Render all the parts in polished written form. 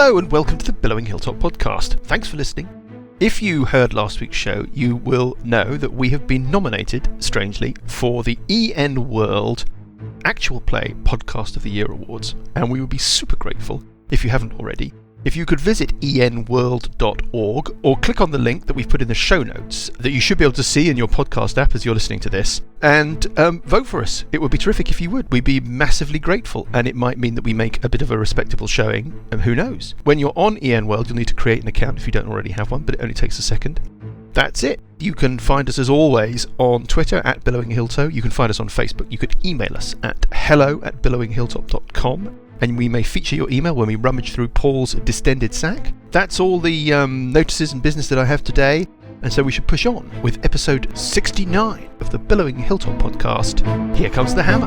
Hello and welcome to the Billowing Hilltop podcast. Thanks for listening. If you heard last week's show, you will know that we have been nominated, strangely, for the EN World Actual Play Podcast of the Year Awards, and we would be super grateful, if you haven't already, if you could visit enworld.org or click on the link that we've put in the show notes that you should be able to see in your podcast app as you're listening to this, and vote for us. It would be terrific if you would. We'd be massively grateful, and it might mean that we make a bit of a respectable showing, and who knows. When you're on EN World, you'll need to create an account if you don't already have one, but it only takes a second. That's it. You can find us as always on Twitter at Billowing Hilltop. You can find us on Facebook. You could email us at hello@billowinghilltop.com. And we may feature your email when we rummage through Paul's distended sack. That's all the notices and business that I have today, and so we should push on with episode 69 of the Billowing Hilltop podcast. Here comes the hammer.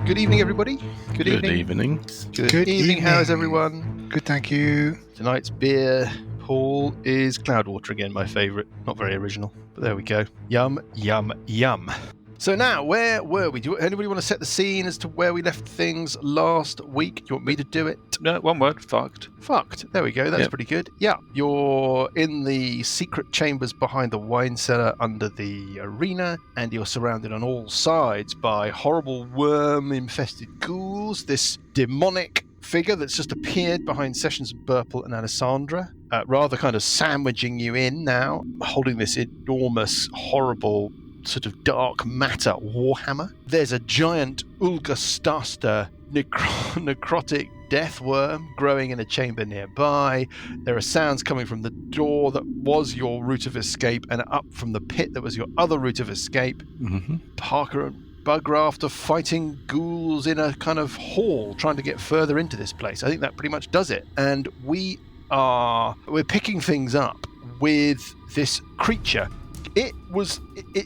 Good evening, everybody. Good evening. Good evening. How is everyone? Good, thank you. Tonight's beer, Paul, is Cloudwater again, my favourite. Not very original, but there we go. Yum, yum, yum. So now, where were we? Do anybody want to set the scene as to where we left things last week? Do you want me to do it? No, one word, fucked. Fucked. There we go. That's pretty good. Yeah, you're in the secret chambers behind the wine cellar under the arena, and you're surrounded on all sides by horrible worm-infested ghouls, this demonic figure that's just appeared behind Sessions of Burple and Alessandra, rather kind of sandwiching you in now, holding this enormous, horrible sort of dark matter warhammer. There's a giant Ulgastaster necrotic death worm growing in a chamber nearby. There are sounds coming from the door that was your route of escape and up from the pit that was your other route of escape. Mm-hmm. Parker and Bugraft are fighting ghouls in a kind of hall trying to get further into this place. I think that pretty much does it. And we're picking things up with this creature. It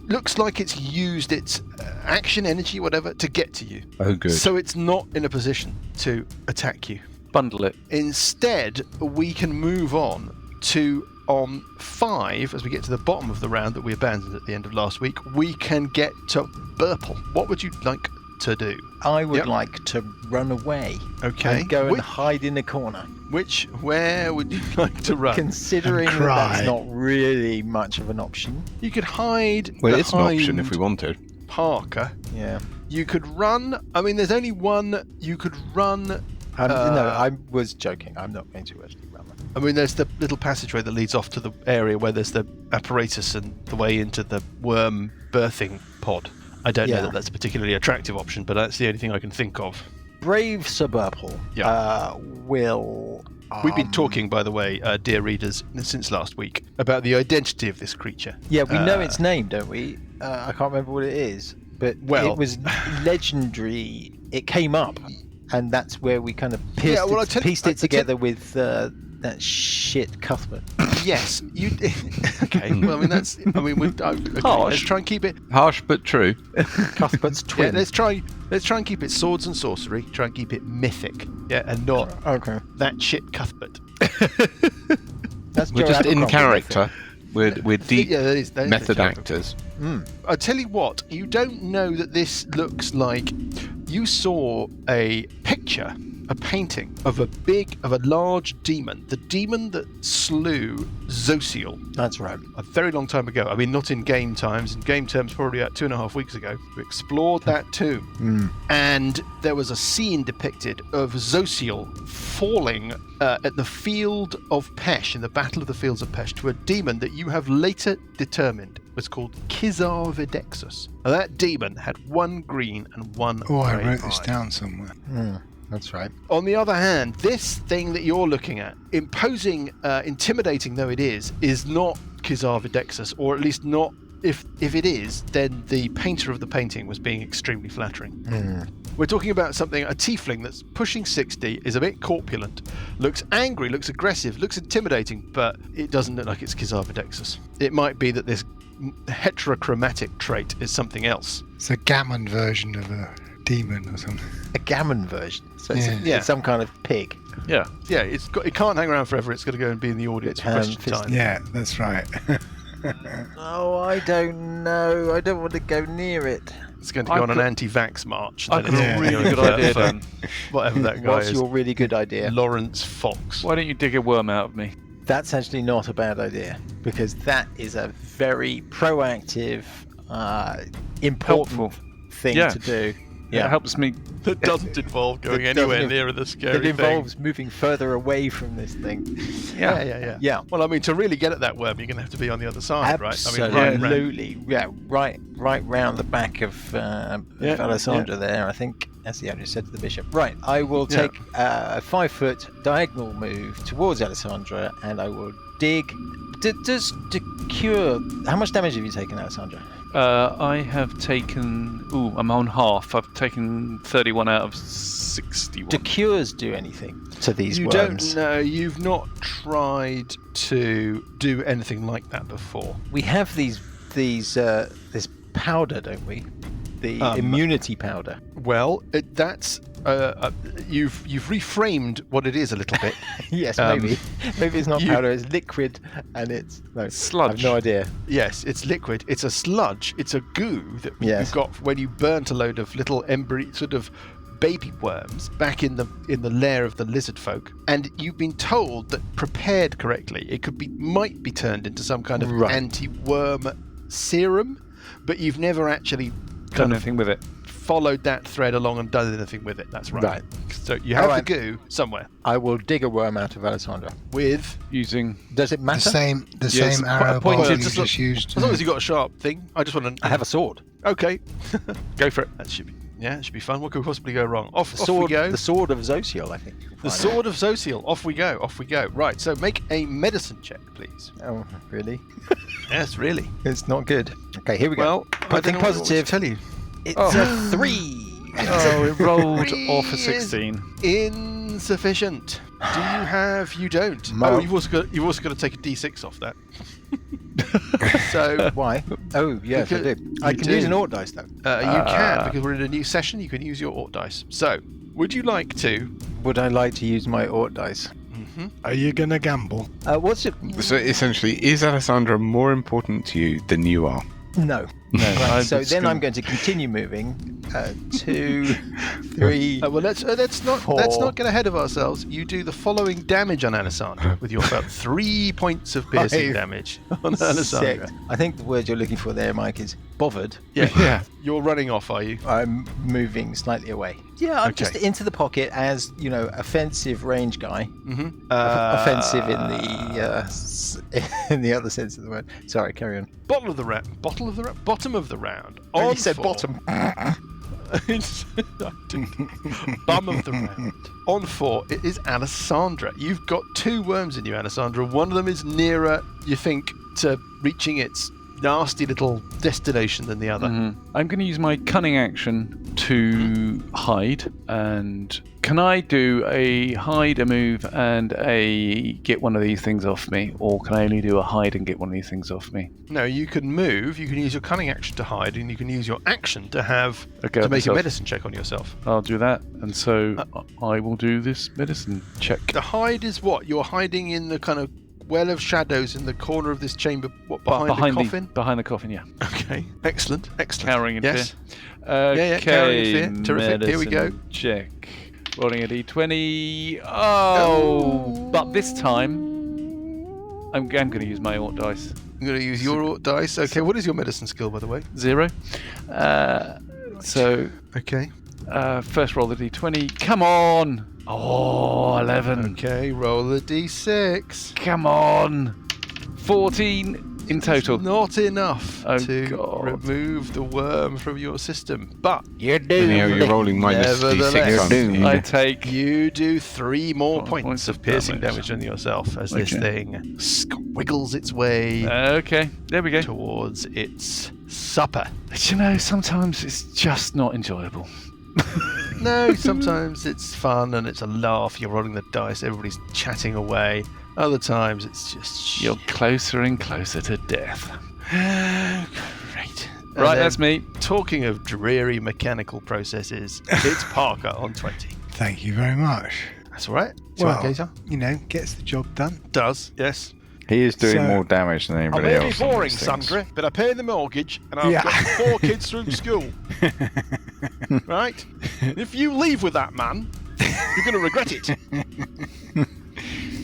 looks like it's used its action, energy, whatever, to get to you. Oh, good. So it's not in a position to attack you. Bundle it. Instead, we can move on to, on 5, as we get to the bottom of the round that we abandoned at the end of last week, we can get to Burple. What would you like to do? I would like to run away. Okay. And go and hide in a corner. Where would you like to run? Considering that's not really much of an option. You could hide. Well, it's an option if we wanted. Parker. Yeah. You could run. I mean, there's only one. You could run. No, I was joking. I'm not going to actually run. I mean, there's the little passageway that leads off to the area where there's the apparatus and the way into the worm birthing pod. I don't know that that's a particularly attractive option, but that's the only thing I can think of. Brave Sir Burple will... We've been talking, by the way, dear readers, since last week, about the identity of this creature. Yeah, we know its name, don't we? I can't remember what it is, but it was legendary. It came up, and that's where we kind of pieced it together with that shit Cuthbert. Yes, you. Okay. Well, I mean that's. I mean, harsh. Let's try and keep it harsh but true. Cuthbert's twin. Yeah, let's try and keep it swords and sorcery. Try and keep it mythic. Yeah, and not that shit Cuthbert. We're just in character. We're deep that is method actors. I tell you what, you don't know that this looks like. You saw a picture. A painting of a large demon, the demon that slew Zosiel. That's right. A very long time ago. I mean, not in game times. In game terms, probably about 2.5 weeks ago. We explored that tomb. And there was a scene depicted of Zosiel falling at the Field of Pesh, in the Battle of the Fields of Pesh, to a demon that you have later determined was called Kizar Videxus. Now, that demon had one green and one grey I wrote eye. this down somewhere. That's right. On the other hand, this thing that you're looking at, imposing, intimidating though it is not Kizar Videxus, or at least not. If it is, then the painter of the painting was being extremely flattering. We're talking about a tiefling that's pushing 60, is a bit corpulent, looks angry, looks aggressive, looks intimidating, but it doesn't look like it's Kizar Videxus. It might be that this heterochromatic trait is something else. It's a gammon version of a demon or something. A gammon version. So it's some kind of pig. Yeah. It can't hang around forever. It's got to go and be in the audience for question time. Yeah, that's right. Oh, I don't know. I don't want to go near it. It's going to go on an anti-vax march. I've got a really good idea, Dan. Whatever that guy What's is. your really good idea? Lawrence Fox. Why don't you dig a worm out of me? That's actually not a bad idea, because that is a very proactive, important thing to do. Yeah, it helps me. That doesn't involve going anywhere near the scary thing. It involves moving further away from this thing. Yeah. Well, I mean, to really get at that worm, you're going to have to be on the other side, Absolutely. Right round the back of Alessandra there, I think. As the owner said to the bishop. Right, I will take a 5-foot diagonal move towards Alessandra, and I will dig. Does to cure? How much damage have you taken, Alessandra? I have taken. I'm on half. I've taken 31 out of 61. Do cures do anything to these worms? You don't know. You've not tried to do anything like that before. We have this powder, don't we? The immunity powder. Well, that's you've reframed what it is a little bit. Yes, maybe it's not powder. It's liquid, and it's sludge. I have no idea. Yes, it's liquid. It's a sludge. It's a goo that you've got when you burnt a load of little sort of baby worms back in the lair of the lizard folk, and you've been told that prepared correctly, it might be turned into some kind of anti-worm serum, but you've never actually done anything with it. Followed that thread along and done anything with it. That's right. So you have the goo somewhere. I will dig a worm out of Alessandra. With using. Does it matter? The same arrow point you just used. As long as you've got a sharp thing. I just want to. I have a sword. Okay, go for it. That should be. Yeah, it should be fun. What could possibly go wrong? Off we go. The sword of Zosiel, I think. The sword of Zosiel. Off we go. Off we go. Right. So make a medicine check, please. Oh, really? Yes, really. It's not good. Okay, here we go. Well, I think positive. Tell you. It's a 3. It rolled off a 16. Insufficient. Do you have? You don't. No. Oh, you've also got to take a D6 off that. So why? Oh, yes, I do. I can use an Ort dice though. You can, because we're in a new session. You can use your Ort dice. So, would you like to? Would I like to use my Ort dice? Mm-hmm. Are you gonna gamble? What's it? So essentially, is Alessandra more important to you than you are? No. Right, so then I'm going to continue moving. 2, 3. Well, let's not get ahead of ourselves. You do the following damage on Alessandra with your about 3 points of piercing damage on Alessandra. 6. I think the word you're looking for there, Mike, is bothered. Yeah. You're running off, are you? I'm moving slightly away. Yeah, I'm just into the pocket as, offensive range guy. Mm-hmm. Offensive in the other sense of the word. Sorry, carry on. Bottom of the round. Bottom of the round. You said bottom. Bum of the round. On 4, it is Alessandra. You've got 2 worms in you, Alessandra. One of them is nearer, you think, to reaching its nasty little destination than the other. Mm-hmm. I'm going to use my cunning action to hide. And can I do a hide, a move, and a get one of these things off me? Or can I only do a hide and get one of these things off me? No, you can move. You can use your cunning action to hide, and you can use your action to make a medicine check on yourself. I'll do that. And so I will do this medicine check. The hide is what? You're hiding in the kind of well of shadows in the corner of this chamber. What, behind the coffin? Behind the coffin, yeah. Okay, excellent. Cowering in fear. Yeah, cowering in fear. Terrific. Here we go. Check. Rolling a d20. Oh! But this time, I'm going to use my Ort dice. I'm going to use your Ort dice. Okay, what is your medicine skill, by the way? 0. Okay. First roll the d20. Come on! Oh, 11. Okay, roll the d6. Come on! 14 in total. Not enough to remove the worm from your system, but you're doomed. You're rolling minus d6. You do 3 more points of piercing damage on yourself as this thing squiggles its way. Okay, there we go. Towards its supper. Sometimes it's just not enjoyable. No, sometimes it's fun and it's a laugh. You're rolling the dice, everybody's chatting away. Other times it's just you're closer and closer to death. Great. Right, that's me. Talking of dreary mechanical processes, it's Parker on 20. Thank you very much. That's all right. Well, gets the job done. Does, yes. He is doing more damage than anybody else. I may be boring, Sandra, but I pay the mortgage and I've got 4 kids through school. Right? If you leave with that man, you're going to regret it.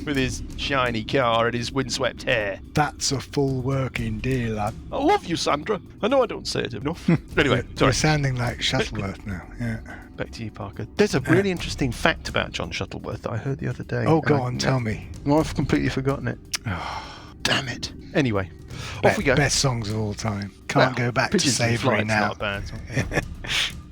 With his shiny car and his windswept hair. That's a full working day, lad. I love you, Sandra. I know I don't say it enough. Anyway, sorry. You're sounding like Shuttleworth now. Yeah. Back to you, Parker. There's a really interesting fact about John Shuttleworth that I heard the other day. Oh, go on, tell me. Well, I've completely forgotten it. Damn it. Anyway, off we go. Best songs of all time. Can't go back to Savory now. Not bad.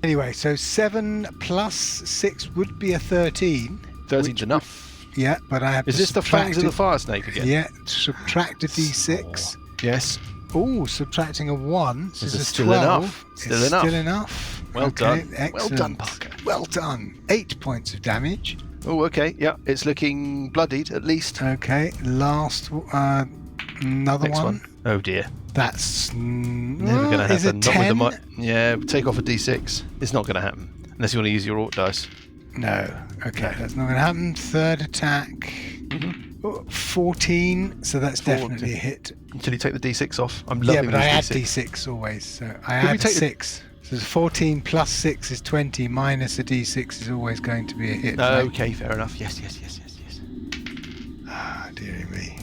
Anyway, so 7 plus 6 would be a 13. 13's enough. Yeah, but I have Is this the fangs of the fire snake again? Yeah, subtract a d6. Yes. Oh, subtracting a 1. So this is still 12. enough. Still enough. Well done. Excellent. Well done, Parker. Well done. 8 points of damage. Oh, okay. Yeah, it's looking bloodied at least. Okay, last another Next one. Oh dear. That's never going to happen. Is it 10? Not with yeah, take off a d6. It's not going to happen unless you want to use your Orc dice. No. Okay, that's not going to happen. Third attack. 14, so that's 14. Definitely a hit. Until you take the d6 off. I'm loving but I add d6. d6 always, so I add 6. So 14 plus 6 is 20, minus a d6 is always going to be a hit. Okay, fair enough. Yes. Ah, dearie me.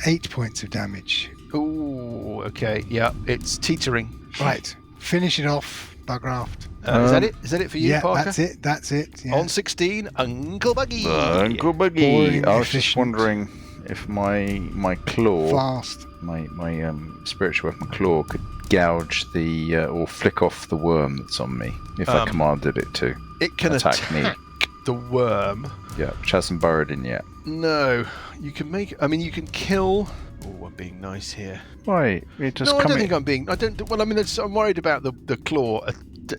8 points of damage. Oh, okay. Yeah, it's teetering. Right, finish it off, Bugraft. Is that it? Is that it for you, yeah, Parker? That's it. Yeah. On 16, Uncle Buggy. Uncle Buggy. Boring, I was efficient. just wondering if my claw, Fast. my spiritual weapon claw, could gouge the or flick off the worm that's on me if I commanded it to. It can attack me. The worm. Yeah, which hasn't burrowed in yet. No, you can make. I mean, you can kill. Oh, I'm being nice here. Why? It just no, I don't think I'm being. I don't. Well, I mean, I'm worried about the claw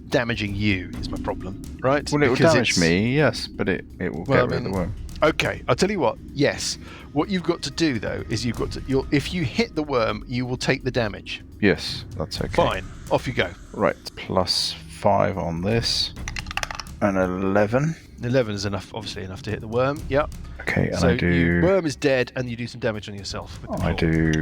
damaging you. Is my problem, right? Well, it will damage me, yes, but it will get rid of the worm. Okay, I'll tell you what. Yes, what you've got to do though is you've got to. If you hit the worm, you will take the damage. Yes, that's okay. Fine, off you go. Right, plus 5 on this, and 11. 11 is enough, obviously enough to hit the worm. Yep. Okay, and so I do. Worm is dead, and you do some damage on yourself. With the I do.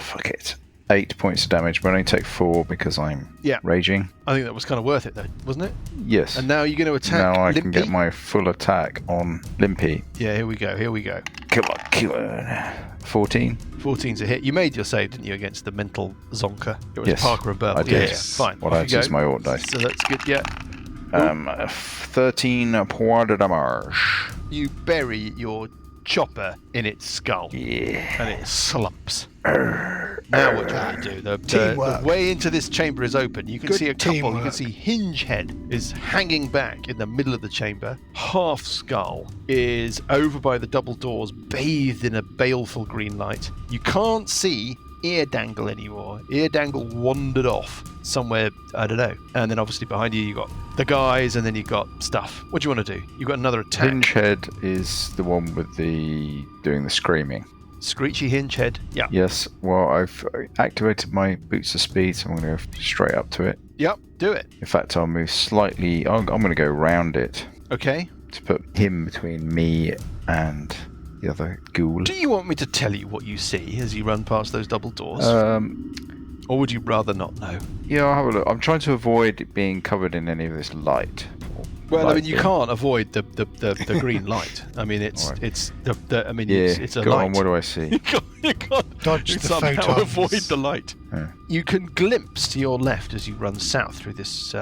Fuck it. 8 points of damage, but I only take 4 because I'm raging. I think that was kind of worth it, though, wasn't it? Yes. And now you're going to attack. Now I Limpy. can get my full attack on Limpy. Yeah, here we go. Come on, kill her. 14. 14's a hit. You made your save, didn't you, against the mental zonker? It was yes, Parker and Burl. I did. Yeah, fine. Well, that's just my Orc dice. So that's good. Yeah. 13 points de damage. You bury your chopper in its skull. Yeah. And it slumps. Now what do you want to do? The way into this chamber is open. You can see a couple. Teamwork. You can see Hingehead is hanging back in the middle of the chamber. Half Skull is over by the double doors, bathed in a baleful green light. You can't see Ear Dangle anymore. Ear Dangle wandered off somewhere, I don't know. And then obviously behind you got the guys, and then you got stuff. What do you want to do? You got another attack. Hingehead is the one with the doing the screaming. Screechy Hingehead. Yeah. Yes. Well, I've activated my boots of speed, so I'm going to go straight up to it. Yep. Do it. In fact, I'll move slightly. I'm going to go round it. Okay. To put him between me and the other ghoul. Do you want me to tell you what you see as you run past those double doors? Or would you rather not know? Yeah, I'll have a look. I'm trying to avoid it being covered in any of this light. Well, I mean, you can't avoid the green light. I mean, it's right. it's a go light. On, what do I see? you can't dodge the somehow photons. avoid the light. Yeah. You can glimpse to your left as you run south through this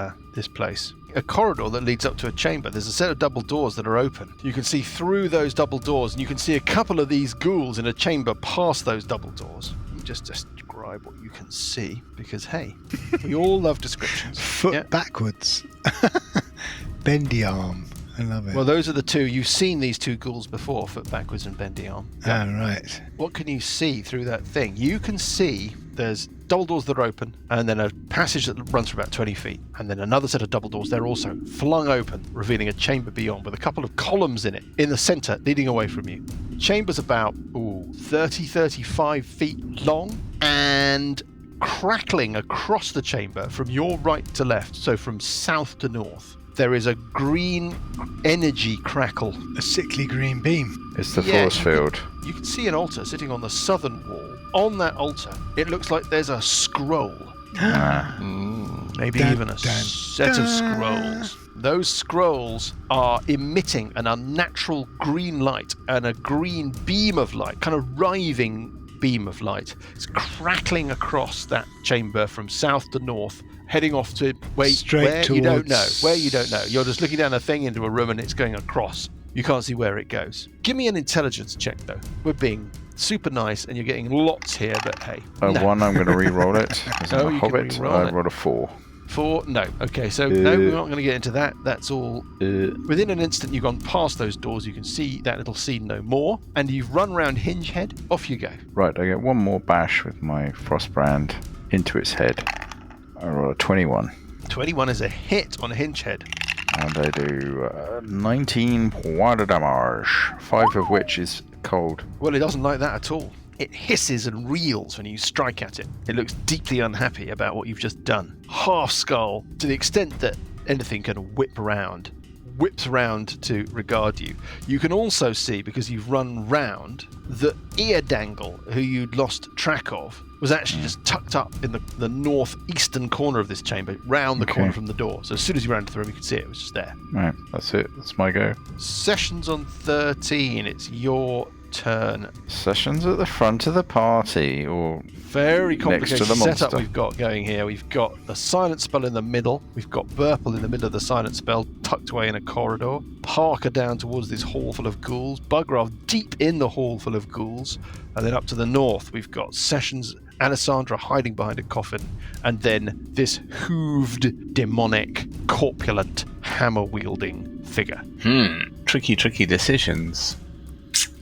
place. A corridor that leads up to a chamber. There's a set of double doors that are open. You can see through those double doors, and you can see a couple of these ghouls in a chamber past those double doors. Just describe what you can see, because hey, we all love descriptions. Foot backwards. Bendy arm. I love it. Well, those are the two. You've seen these two ghouls before, foot backwards and bendy arm. Yeah. Oh, right. What can you see through that thing? You can see there's double doors that are open, and then a passage that runs for about 20 feet, and then another set of double doors. They're also flung open, revealing a chamber beyond with a couple of columns in it, in the center, leading away from you. The chamber's about 35 feet long, and crackling across the chamber from your right to left, so from south to north, there is a green energy crackle. A sickly green beam. It's the force field. You can see an altar sitting on the southern wall. On that altar, it looks like there's a scroll. Maybe even a set of scrolls. Those scrolls are emitting an unnatural green light and a green beam of light, kind of writhing beam of light. It's crackling across that chamber from south to north, heading off to where you don't know. Where you don't know. You're just looking down a thing into a room and it's going across. You can't see where it goes. Give me an intelligence check, though. We're being super nice and you're getting lots here, but hey. One, I'm going to re-roll it. As I'm a hobbit, I rolled a 4. 4? No. Okay, so no, we're not going to get into that. That's all. Within an instant, you've gone past those doors. You can see that little scene no more. And you've run round Hingehead. Off you go. Right, I get one more bash with my Frostbrand into its head. I roll a 21. 21 is a hit on Hingehead. And I do 19 points of damage, 5 of which is cold. Well, it doesn't like that at all. It hisses and reels when you strike at it. It looks deeply unhappy about what you've just done. Half skull, to the extent that anything can whips round to regard you. You can also see, because you've run round, that Eardangle, who you'd lost track of, was actually just tucked up in the northeastern corner of this chamber, round the corner from the door. So as soon as you ran into the room, you could see it. It was just there. Right, that's it. That's my go. Sessions on 13. It's your turn. Sessions at the front of the party, or very complicated next to the setup monster. we've got going here. We've got the silent spell in the middle. We've got Burple in the middle of the silent spell, tucked away in a corridor. Parker down towards this hall full of ghouls. Bugrav deep in the hall full of ghouls. And then up to the north, we've got Sessions, Alessandra hiding behind a coffin, and then this hooved, demonic, corpulent, hammer-wielding figure. Tricky decisions.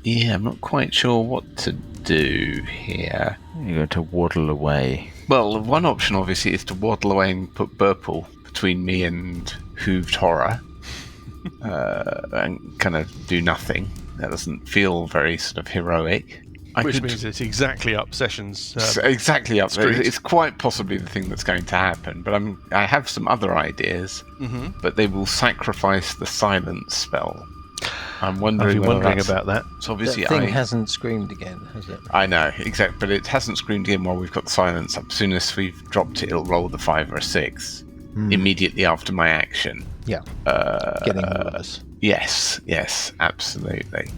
Yeah, I'm not quite sure what to do here. You're going to waddle away. Well, one option obviously is to waddle away and put Burple between me and Hooved Horror and kind of do nothing. That doesn't feel very sort of heroic. Which means it's exactly up Sessions. Exactly up. Street. It's quite possibly the thing that's going to happen, but I have some other ideas, but they will sacrifice the silence spell. I'm wondering about that. So obviously that thing hasn't screamed again, has it? I know, exactly, but it hasn't screamed again while we've got the silence up. As soon as we've dropped it, it'll roll the 5 or a 6 immediately after my action. Yeah. Getting nervous. Yes, absolutely.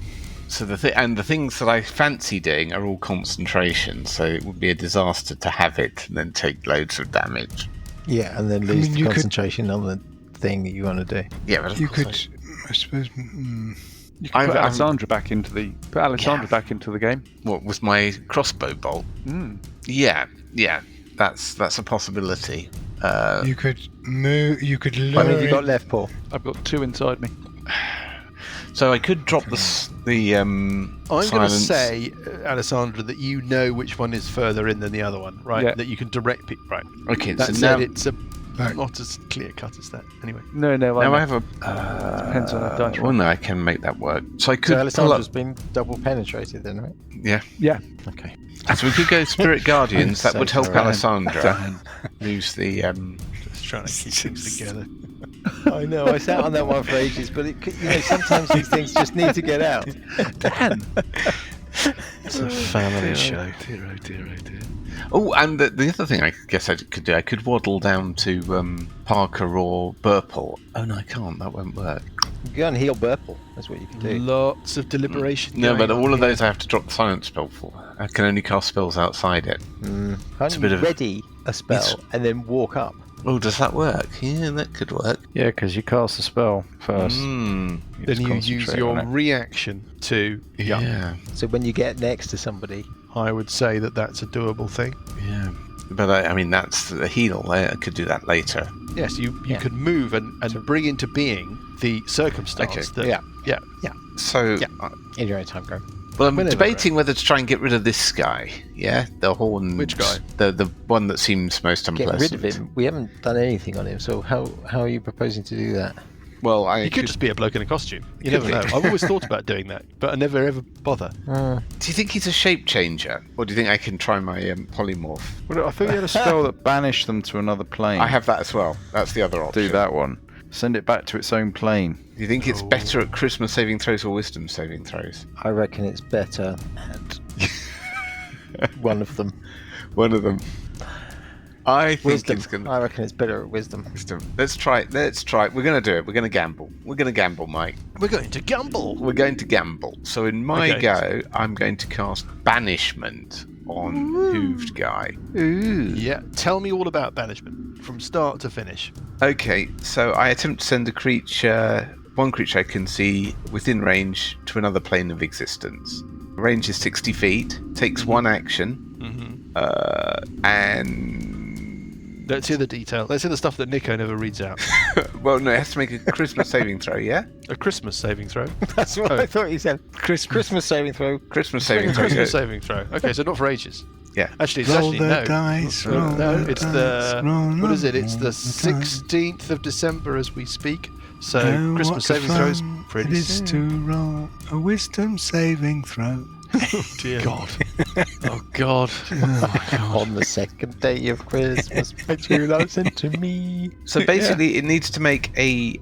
So the things that I fancy doing are all concentration, so it would be a disaster to have it and then take loads of damage. Yeah, and then lose the concentration on the thing that you want to do. Yeah, but you could, I suppose. You can put Alessandra back into the game. What, with my crossbow bolt? Yeah, that's a possibility. You could move. You could lure. How many have you got left, Paul? I've got 2 inside me. So I could drop I'm going to say, Alessandra, that you know which one is further in than the other one, right? Yeah. That you can direct people, right? Okay, that so said, now it's not as clear cut as that. Anyway. No. Now I have a. Depends on that dice roll. Well, no, I can make that work. So I could. So Alessandra's been double penetrated, then, right? Yeah. Okay. So we could go Spirit Guardians. That would help Alessandra lose the. Just trying to keep things together. I know, I sat on that one for ages, but sometimes these things just need to get out. Dan! It's a family show. Dear. Oh, and the other thing I guess I could do, I could waddle down to Parker or Burple. Oh no, I can't. That won't work. You can go and heal Burple. That's what you can do. Lots of deliberation. No, but all of those I have to drop the silence spell for. I can only cast spells outside it. Can't you ready a spell and then walk up? Oh, does that work? Yeah, that could work. Yeah, because you cast the spell first. Then you use your reaction to... Yeah. So when you get next to somebody... I would say that's a doable thing. Yeah. But I mean, that's the heal. I could do that later. Yes, you could move and bring into being the circumstance. Okay. Yeah. So... in your own time, Graham. Well, I'm debating whether to try and get rid of this guy. Yeah, the horn. Which guy? The one that seems most unpleasant. Get rid of him. We haven't done anything on him, so how are you proposing to do that? Well, he could just be a bloke in a costume. You never know. I've always thought about doing that, but I never ever bother. Do you think he's a shape changer, or do you think I can try my polymorph? Well, I thought you had a spell that banished them to another plane. I have that as well. That's the other option. Do that one. Send it back to its own plane. Do you think it's better at charisma saving throws or wisdom saving throws? I reckon it's better at one of them. One of them. I think Wisdom. it's going to... I reckon it's better at wisdom. Let's try it. We're going to do it. We're going to gamble. We're going to gamble, Mike. We're going to gamble. We're going to gamble. So in my go, I'm going to cast Banishment on Hooved Guy. Ooh. Yeah, tell me all about Banishment from start to finish. Okay, so I attempt to send one creature I can see within range to another plane of existence. Range is 60 feet, takes one action, and... Let's hear the detail. Let's hear the stuff that Nico never reads out. Well, no, it has to make a Christmas saving throw, yeah? A Christmas saving throw? That's what I thought you said. Christmas saving throw. Christmas saving throw. Christmas saving throw. Okay, so not for ages. Yeah. Actually, it's roll actually the no. Dice, No, it's the... What is it? It's the roll the dice. 16th of December as we speak. So Oh, Christmas what saving fun throws pretty it is soon. to roll a wisdom saving throw. Oh dear God. Oh God. On the second day of Christmas, my true love sent to me. So basically, it needs to make a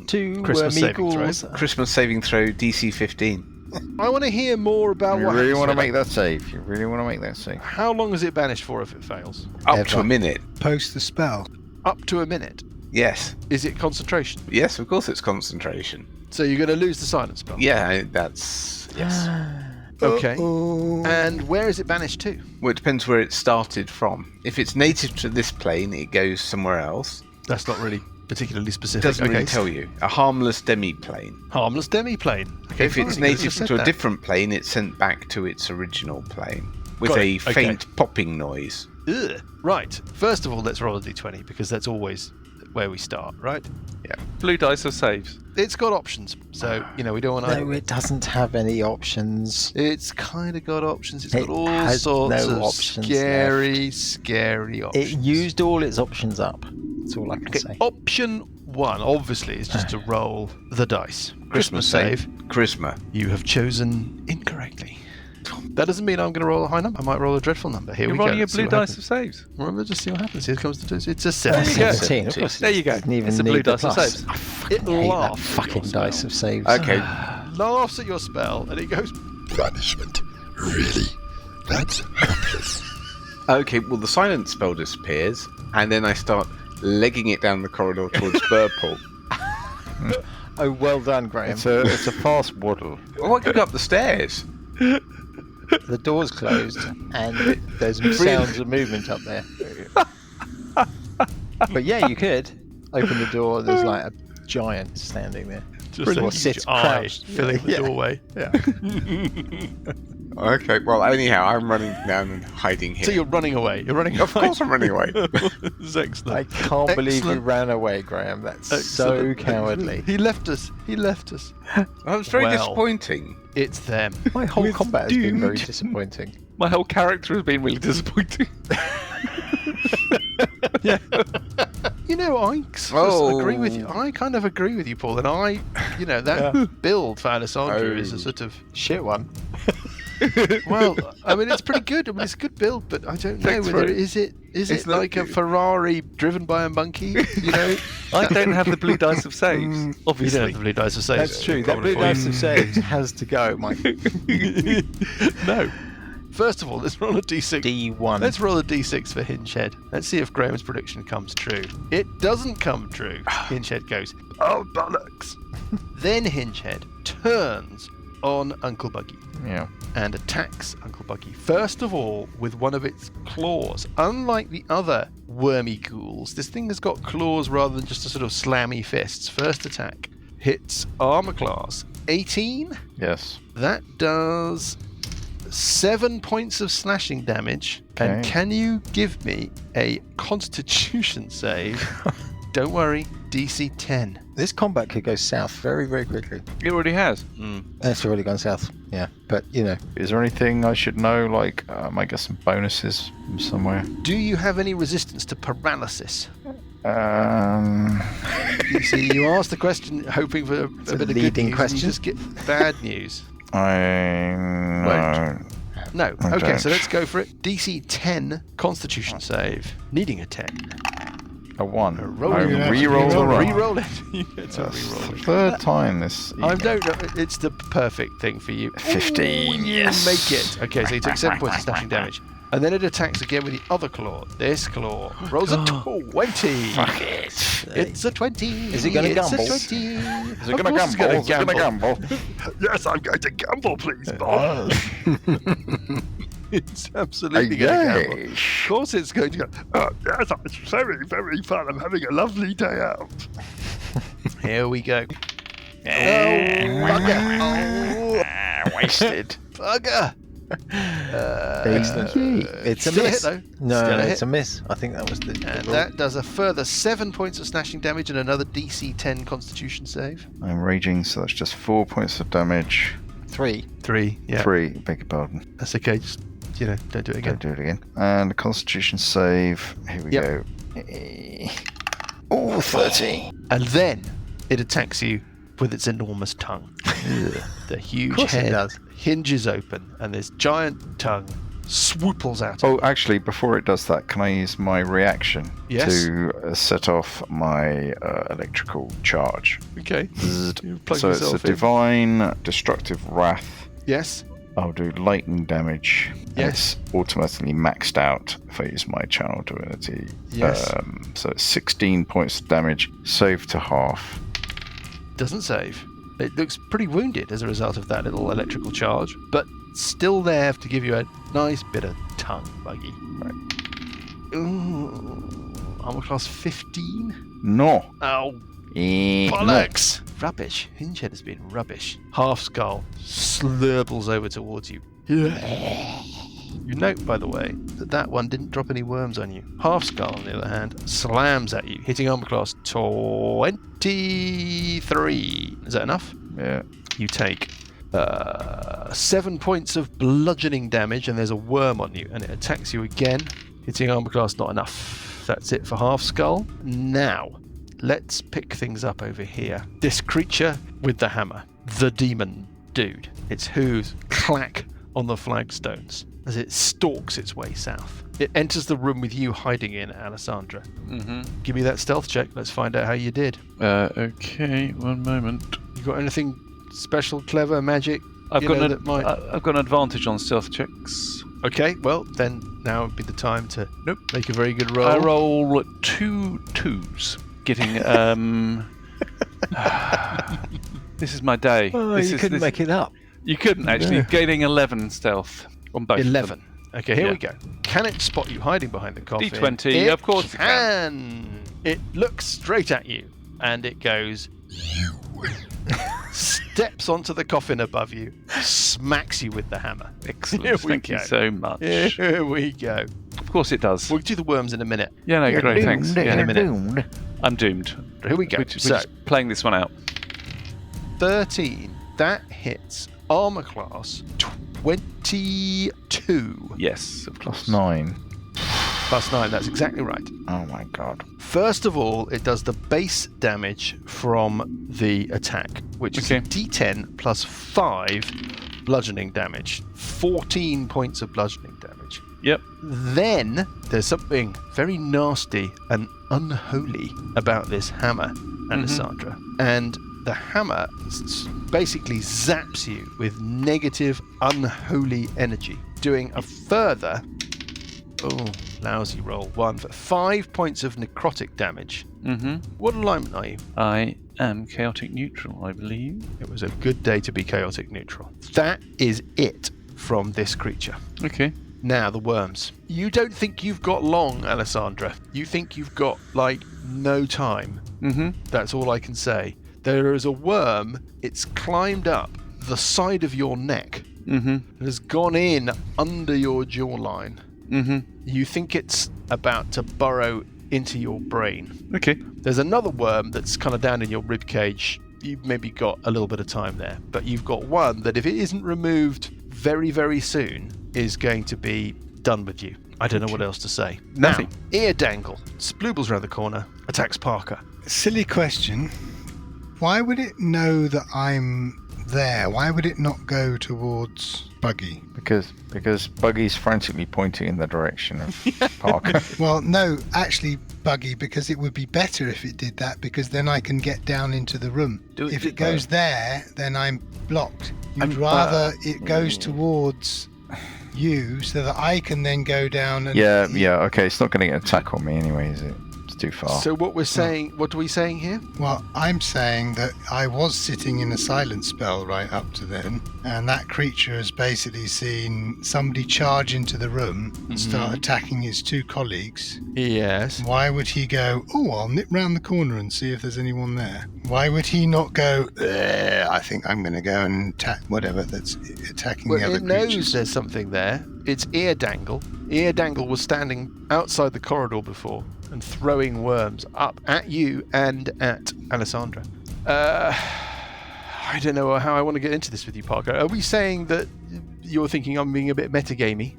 Two Christmas saving Meagles. throw. Christmas saving throw DC 15. I want to hear more about You what really want to happens. make that save? You really want to make that save? How long is it banished for if it fails? Up to a minute. Post the spell. Up to a minute. Yes. Is it concentration? Yes, of course it's concentration. So you're going to lose the silence spell? Yeah, that's... Yes. Okay. And where is it banished to? Well, it depends where it started from. If it's native to this plane, it goes somewhere else. That's not really particularly It specific. doesn't really tell you. A harmless demi-plane. Harmless demi-plane. Okay, If it's fine, you native just said to a that. different plane, it's sent back to its original plane with Got a it, okay. faint popping noise. Ugh. Right. First of all, let's roll a d20 because that's always where we start, right? Blue dice of saves. It's got options, so we don't want to. No, it doesn't have any options. It's kind of got options. It's It got all has sorts no of options scary options. It used all its options up. That's all I can Okay, say. option one, obviously, is just to roll the dice. Christmas save. Charisma. You have chosen incorrectly. That doesn't mean I'm going to roll a high number. I might roll a dreadful number. Here You're we go. rolling your Let's see blue what dice happens. of saves. Remember, just see what happens. Here comes the... It's a There 7. you go. 17. Of course, There you go. Doesn't even It's the blue need the dice of plus. saves. I It fucking hate that laughs at fucking your dice spell. of saves. Okay. Laughs at your spell, and it goes... Banishment. Really? That's hopeless. Okay, well, the silent spell disappears, and then I start legging it down the corridor towards Burple. Oh, well done, Graham. It's a fast waddle. Oh, I could go up the stairs. The door's closed, and there's sounds of movement up there. But yeah, you could open the door. There's like a giant standing there. Just Or a sits huge eye crouched. filling the Yeah. doorway. Okay, well, anyhow, I'm running down and hiding here. So you're running away. You're running away. Of course I'm running away. It's excellent. I can't believe you Excellent. ran away, Graham. That's so Excellent. cowardly. He left us. That was very Well. disappointing. It's them. My whole With combat has been very dude. disappointing. My whole character has been really disappointing. Yeah. I agree with you. I kind of agree with you, Paul. And that build for Alessandro is a sort of... Shit one. Well, I mean, it's pretty good. I mean, it's a good build, but I don't know Thanks whether for it. is it It's like a Ferrari driven by a monkey. I don't have the blue dice of saves, You don't obviously. have the blue dice of saves. That's true. That probably blue for you. dice of saves has to go, Mike. No. First of all, let's roll a d6. D1. Let's roll a d6 for Hingehead. Let's see if Graham's prediction comes true. It doesn't come true. Hingehead goes, oh, bollocks. Then Hingehead turns on Uncle Buggy Yeah. and attacks Uncle Buggy. First of all, with one of its claws. Unlike the other wormy ghouls, this thing has got claws rather than just a sort of slammy fists. First attack hits armor class 18. Yes. That does 7 points of slashing damage. And Okay. can you give me a Constitution save? Don't worry, DC 10. This combat could go south very, very quickly. It already has. It's already gone south. Yeah, but Is there anything I should know? Like, I guess some bonuses from somewhere. Do you have any resistance to paralysis? I You see, you asked the question hoping for a bit of good leading news, question. and you just get bad news. no. No. I Okay, don't. so let's go for it. DC 10 Constitution save. Needing a 10. A 1. Re-roll the roll. Re-roll it. You get to That's re-roll the it. third time this. I don't know. It's the perfect thing for you. 15. You make it. Okay, so you take 7 points of slashing damage. And then it attacks again with the other claw. This claw rolls a 20. Fuck it. It's a 20. Is it going to gamble? It's a 20. Is it going to gamble? Yes, I'm going to gamble, please, Bob. It's absolutely going to gamble. Of course it's going to go, yes, it's very, very fun. I'm having a lovely day out. Here we go. Bugger. Wasted. Bugger. Excellent. It's a still miss. A hit, though. No, still a it's hit. a miss. I think that was the And roll. that does a further 7 points of slashing damage and another DC 10 Constitution save. I'm raging, so that's just 4 points of damage. 3. 3. Yeah. 3, beg your pardon. That's okay. Just don't do it again. Don't do it again. And a Constitution save. Here we go. Oh, 30. And then it attacks you with its enormous tongue. The huge head hinges open, and this giant tongue swooples out. Oh, actually, before it does that, can I use my reaction to set off my electrical charge? Okay. You plug So it's a yourself in. divine destructive wrath. Yes. I'll do lightning damage. Yes. It's automatically maxed out if I use my channel divinity. Yes. So it's 16 points of damage, save to half. Doesn't save. It looks pretty wounded as a result of that little electrical charge, but still there to give you a nice bit of tongue, Buggy. Right. Ooh. Armor class 15? No. Oh, bollocks! Rubbish. Hingehead has been rubbish. Half Skull slurbles over towards you. You note, by the way, that one didn't drop any worms on you. Half Skull, on the other hand, slams at you, hitting armor class 23. Is that enough? Yeah. You take 7 points of bludgeoning damage, and there's a worm on you, and it attacks you again, hitting armor class not enough. That's it for Half Skull. Now, let's pick things up over here. This creature with the hammer, the demon dude. Its hooves clack on the flagstones as it stalks its way south. It enters the room with you hiding in, Alessandra. Mm-hmm. Give me that stealth check. Let's find out how you did. Okay, one moment. You got anything special, clever, magic? I've got an advantage on stealth checks. Okay, well, then now would be the time to make a very good roll. I roll 2 2s, getting this is my day. Oh, you couldn't make it up. You couldn't actually. Gaining 11 stealth on both. 11. Okay, here Yeah. we go. Can it spot you hiding behind the coffin? D20, It of course it can. It looks straight at you, and it goes. You win. Steps onto the coffin above you, smacks you with the hammer. Excellent. Here we Thank you go. so much. Here we go. Of course it does. We'll do the worms in a minute. Yeah, no, great, thanks. In a Yeah. minute. I'm doomed. Here we go. We're just playing this one out. 13. That hits armor class 22. Yes, of course. Plus 9. Plus 9, that's exactly right. Oh my god. First of all, it does the base damage from the attack, which is a D10 plus 5 bludgeoning damage. 14 points of bludgeoning damage. Yep. Then there's something very nasty and unholy about this hammer, Alessandra. And the hammer basically zaps you with negative, unholy energy, doing a further, lousy roll, 1 for 5 points of necrotic damage. Mm-hmm. What alignment are you? I am chaotic neutral, I believe. It was a good day to be chaotic neutral. That is it from this creature. Okay. Now, the worms. You don't think you've got long, Alessandra. You think you've got, no time. Mm-hmm. That's all I can say. There is a worm. It's climbed up the side of your neck. Mm-hmm. It has gone in under your jawline. Mm-hmm. You think it's about to burrow into your brain. Okay. There's another worm that's kind of down in your rib cage. You've maybe got a little bit of time there. But you've got one that if it isn't removed very, very soon is going to be done with you. I don't know what else to say. Nothing. Now, Ear Dangle sploobles around the corner, attacks Parker. Silly question. Why would it know that I'm there? Why would it not go towards Buggy? Because Buggy's frantically pointing in the direction of Parker. Well, no, actually, Buggy, because it would be better if it did that, because then I can get down into the room. If it goes there, then I'm blocked. You'd rather it goes towards you so that I can then go down and... Yeah, okay, it's not going to get an attack on me anyway, is it? It's too far. So what are we saying here? Well, I'm saying that I was sitting in a silent spell right up to then, and that creature has basically seen somebody charge into the room and start attacking his two colleagues. Yes. Why would he go, I'll nip round the corner and see if there's anyone there? Why would he not go, I think I'm going to go and attack whatever that's attacking the other creatures? It knows there's something there. It's Ear Dangle. Ear Dangle was standing outside the corridor before and throwing worms up at you and at Alessandra. I don't know how I want to get into this with you, Parker. Are we saying that you're thinking I'm being a bit metagamey?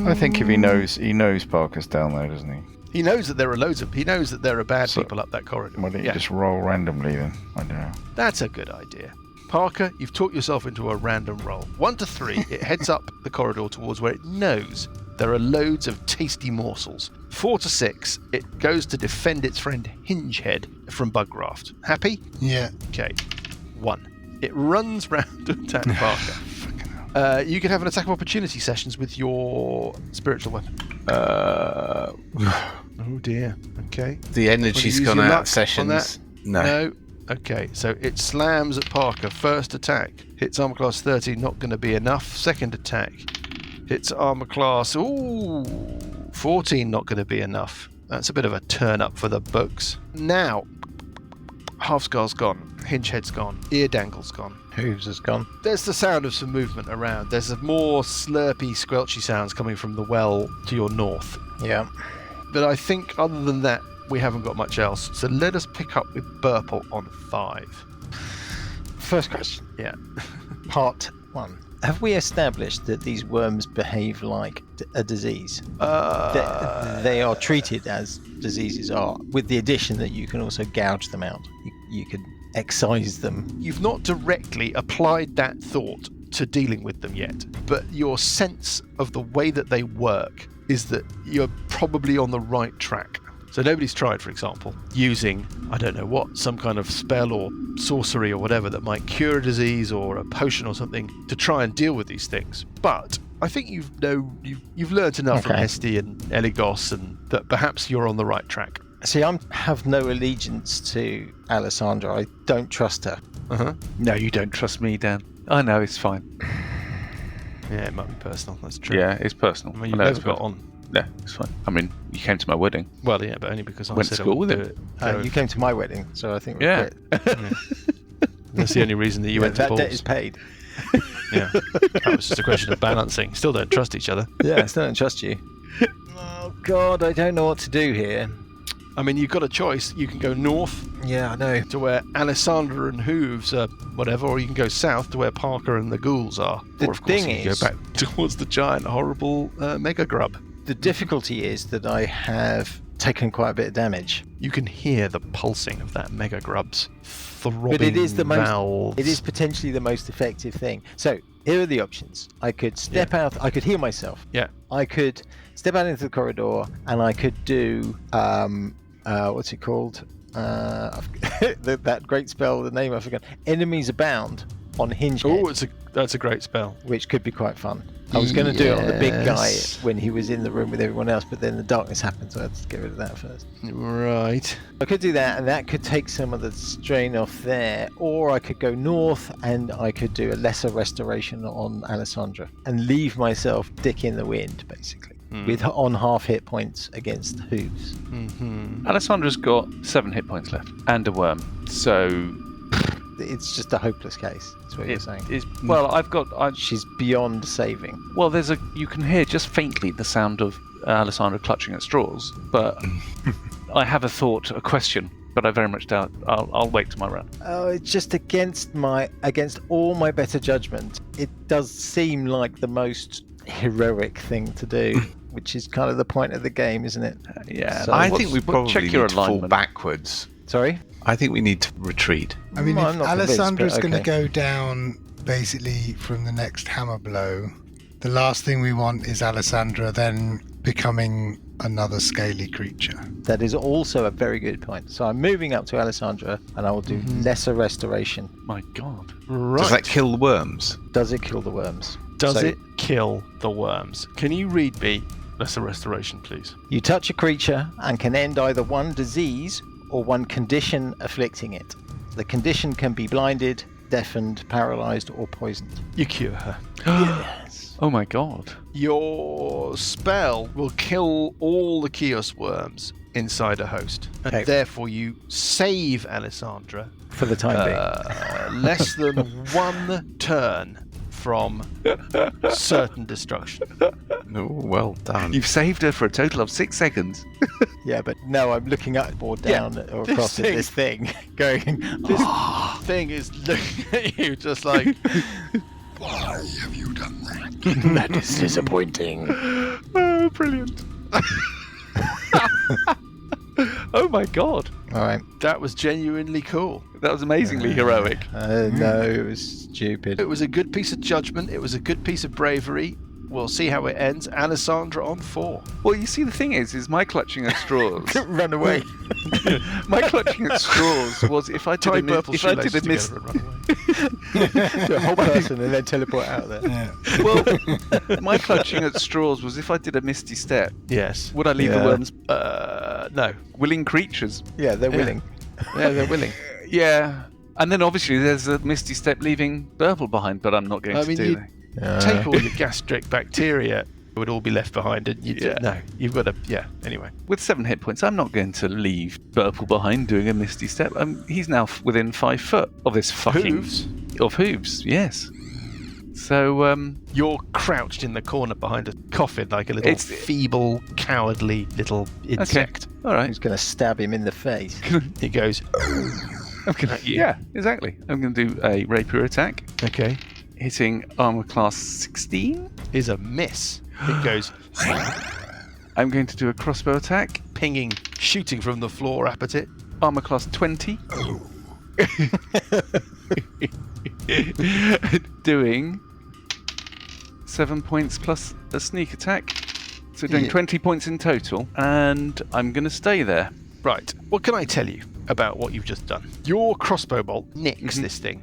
I think if he knows Parker's down there, doesn't he? He knows that there are he knows that there are bad people up that corridor. Why don't you just roll randomly then? I don't know. That's a good idea. Parker, you've talked yourself into a random roll. 1 to 3, it heads up the corridor towards where it knows there are loads of tasty morsels. 4 to 6, it goes to defend its friend Hingehead from Bugraft. Happy? Yeah. Okay. 1. It runs round to attack Parker. You can have an attack of opportunity sessions with your spiritual weapon. Oh dear. Okay. The energy's gone out of sessions. No. Okay, so it slams at Parker. First attack. Hits armor class 13, not going to be enough. Second attack. Hits armor class... 14, not going to be enough. That's a bit of a turn up for the books. Now, Half-Scar's gone. Hingehead's gone. Ear Dangle's gone. Hooves has gone. There's the sound of some movement around. There's more slurpy, squelchy sounds coming from the well to your north. Yeah. But I think other than that, we haven't got much else. So let us pick up with Burple on 5. First question. Yeah. Part 1. Have we established that these worms behave like a disease? They are treated as diseases are, with the addition that you can also gouge them out. You could excise them. You've not directly applied that thought to dealing with them yet, but your sense of the way that they work is that you're probably on the right track. So nobody's tried, for example, using, I don't know what, some kind of spell or sorcery or whatever that might cure a disease or a potion or something to try and deal with these things. But I think you've learnt enough from Hesty and Eligos and that perhaps you're on the right track. See, I have no allegiance to Alessandra. I don't trust her. No, you don't trust me, Dan. I know, it's fine. Yeah, it might be personal, that's true. Yeah, it's personal. I mean, you've never got on. Yeah, it's fine. I mean, you came to my wedding. Well, yeah, but only because I went said to school with it. You came to my wedding, so I think we're yeah. That's the only reason that you went to Paul's. That debt is paid. Yeah, that was just a question of balancing. Still don't trust each other. Yeah, I still don't trust you. Oh, God, I don't know what to do here. I mean, you've got a choice. You can go north. Yeah, I know. To where Alessandra and Hooves are, whatever, or you can go south to where Parker and the ghouls are. The or, of course, thing you can go back towards the giant, horrible mega grub. The difficulty is that I have taken quite a bit of damage. You can hear the pulsing of that mega grub's throbbing but it is the valves. It is potentially the most effective thing. So here are the options. I could step out. I could heal myself. Yeah. I could step out into the corridor, and I could do what's it called? That great spell. The name I forgot. Enemies Abound on Hingehead. Oh, that's a great spell. Which could be quite fun. I was going to do it on the big guy when he was in the room with everyone else, but then the darkness happened, so I had to get rid of that first. Right. I could do that, and that could take some of the strain off there, or I could go north, and I could do a lesser restoration on Alessandra, and leave myself dick in the wind, basically, with on half hit points against Hooves. Mm-hmm. Alessandra's got 7 hit points left, and a worm, so... It's just a hopeless case. That's what you're saying. Well, she's beyond saving. Well, you can hear just faintly the sound of Alessandra clutching at straws, but I have a question, but I very much doubt. I'll wait till my round. Oh, it's just against all my better judgment. It does seem like the most heroic thing to do, which is kind of the point of the game, isn't it? Yeah. So I think we probably check need your to fall alignment. backwards Sorry? I think we need to retreat. I mean, Well, if I'm not convinced, Alessandra's but going to okay. go down basically from the next hammer blow, the last thing we want is Alessandra then becoming another scaly creature. That is also a very good point. So I'm moving up to Alessandra, and I will do lesser restoration. My God. Right. Does that kill the worms? Does it kill the worms? Does So it kill the worms? Can you read me lesser restoration, please? You touch a creature and can end either one disease or one condition afflicting it. The condition can be blinded, deafened, paralyzed, or poisoned. You cure her. Yes. Oh my God. Your spell will kill all the Chaos worms inside a host, and Okay. therefore you save Alessandra For the time being. less than one turn from certain destruction. Oh, well done. You've saved her for a total of 6 seconds. Yeah, but no, I'm looking up or down or this across at thing- this thing, going, This thing is looking at you just like, Why have you done that? that is disappointing. Oh, brilliant. Oh my God. All right. that was genuinely cool. That was amazingly heroic. No, it was stupid. It was a good piece of judgment. It was a good piece of bravery. We'll see how it ends. Alessandra on 4. Well, you see, the thing is my clutching at straws. Run away. My clutching at straws was if I did Tie a mis- purple if I did shoelaces a mis- together and run away. Do a whole person and then teleport out there. Yeah. well, my clutching at straws was if I did a misty step, Yes. would I leave Yeah. the worms No. willing creatures? Yeah, they're willing. Yeah, they're willing. Yeah. And then obviously there's a misty step leaving Burple behind, but I'm not going I to mean, do you that. take all your gastric bacteria, it would all be left behind, and no, you've got to, anyway. With 7 hit points, I'm not going to leave Burple behind doing a misty step. He's now within 5 foot of this fucking Hooves? of Hooves. Yes. So You're crouched in the corner behind a coffin like a little feeble, cowardly little insect. all right. Who's going to stab him in the face? He goes, I'm gonna, at you. yeah, exactly. I'm going to do a rapier attack, okay, hitting armor class 16. is a miss. It goes I'm going to do a crossbow attack, pinging, shooting from the floor up at it. armor class 20. Doing 7 points plus a sneak attack. So doing 20 points in total, and I'm going to stay there. Right, what can I tell you about what you've just done? Your crossbow bolt nicks this thing,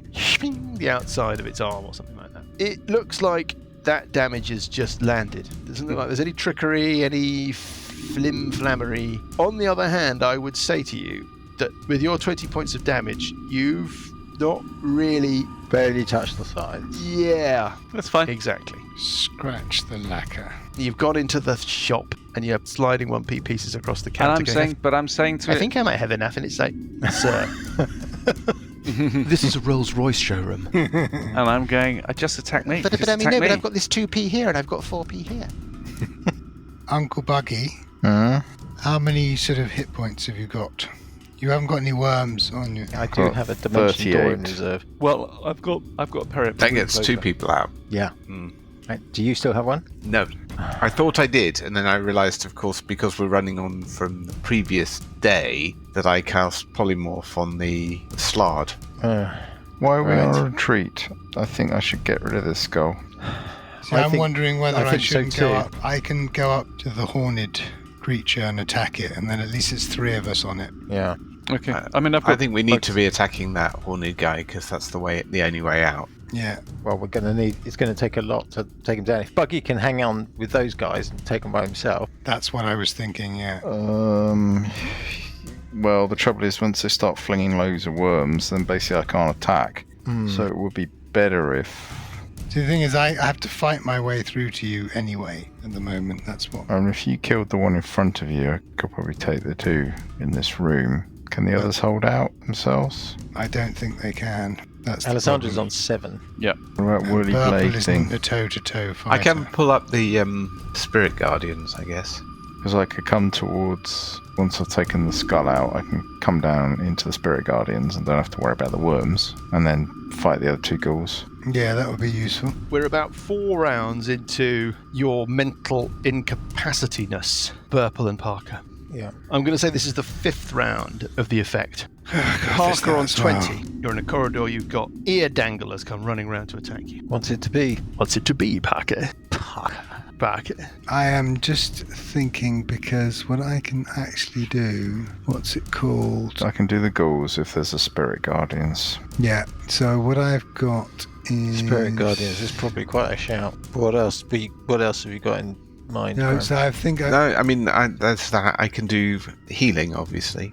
the outside of its arm or something like that. It looks like that damage has just landed. Doesn't look like there's any trickery, any flim-flammery. On the other hand, I would say to you that with your 20 points of damage, you've not really... Barely touched the sides. Yeah, That's fine. exactly. Scratch the lacquer. You've gone into the shop and you're sliding 1p pieces across the And counter. I'm going, saying to I it, think I might have enough, and it's like, sir, this is a Rolls-Royce showroom. and I'm going, just attack me. But just I mean, attack no, me. but I've got this 2p here and I've got 4p here. Uncle Buggy, how many sort of hit points have you got? You haven't got any worms on you. I do have a dimension door in 38. reserve. Well, I've got a parrot. That gets 2 people out. Yeah. Right. Do you still have one? No. I thought I did, and then I realised, of course, because we're running on from the previous day, that I cast Polymorph on the Slard. Why are we on a retreat? I think I should get rid of this skull. See, I I'm think- wondering whether I I think so shouldn't go too. up. I can go up to the horned creature and attack it, and then at least it's 3 of us on it. Yeah. Okay. I mean, I've got. I think we need to be attacking that horned guy, because that's the only way out. Yeah. Well, we're going to need. It's going to take a lot to take him down. If Buggy can hang on with those guys and take them by himself. That's what I was thinking, yeah. Well, the trouble is, once they start flinging loads of worms, then basically I can't attack. So it would be better if... See, the thing is, I have to fight my way through to you anyway at the moment. That's what... if you killed the one in front of you, I could probably take the 2 in this room. Can the others hold out themselves? I don't think they can. That's the Alessandra's problem. on 7. Yeah. What about Woolly Purple Blade isn't thing? a toe-to-toe I fighter. can pull up the Spirit Guardians, I guess. Because I could come towards... Once I've taken the skull out, I can come down into the Spirit Guardians and don't have to worry about the worms. And then fight the other 2 ghouls. Yeah, that would be useful. We're about 4 rounds into your mental incapacityness, Burple and Parker. Yeah. I'm going to say this is the 5th round of the effect. Parker on 20. You're in a corridor. You've got ear danglers come running around to attack you. What's it to be? What's it to be, Parker? Parker. I am just thinking because what I can actually do, what's it called? I can do the ghouls if there's a spirit guardians. Yeah, so what I've got is... Spirit guardians is probably quite a shout. What else have you got in mind? No, so I think... that's that. I can do healing, obviously.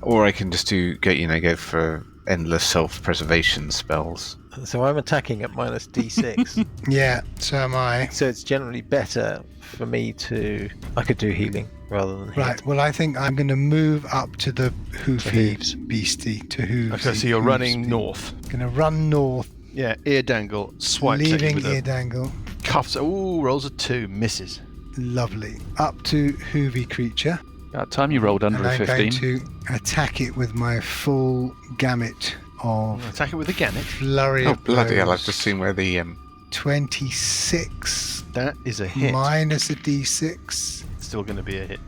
Or I can just go for endless self-preservation spells. So I'm attacking at minus D6. Yeah, so am I. So it's generally better for me to... I could do healing rather than hit. Right, well, I think I'm going to move up to the Hooves beastie, to Hooves. Okay, so you're running north. Going to run north. Yeah, ear dangle, swipe. Leaving ear dangle. Cuffs. Ooh, rolls a 2, misses. Lovely. Up to Hoovie creature. That time you rolled under a 15. I'm going to attack it with my full gamut of... Attack it with a gamut? Flurry Oh, of bloody hell, blows. I've just seen where the... 26. That is a hit. Minus a d6. Still going to be a hit.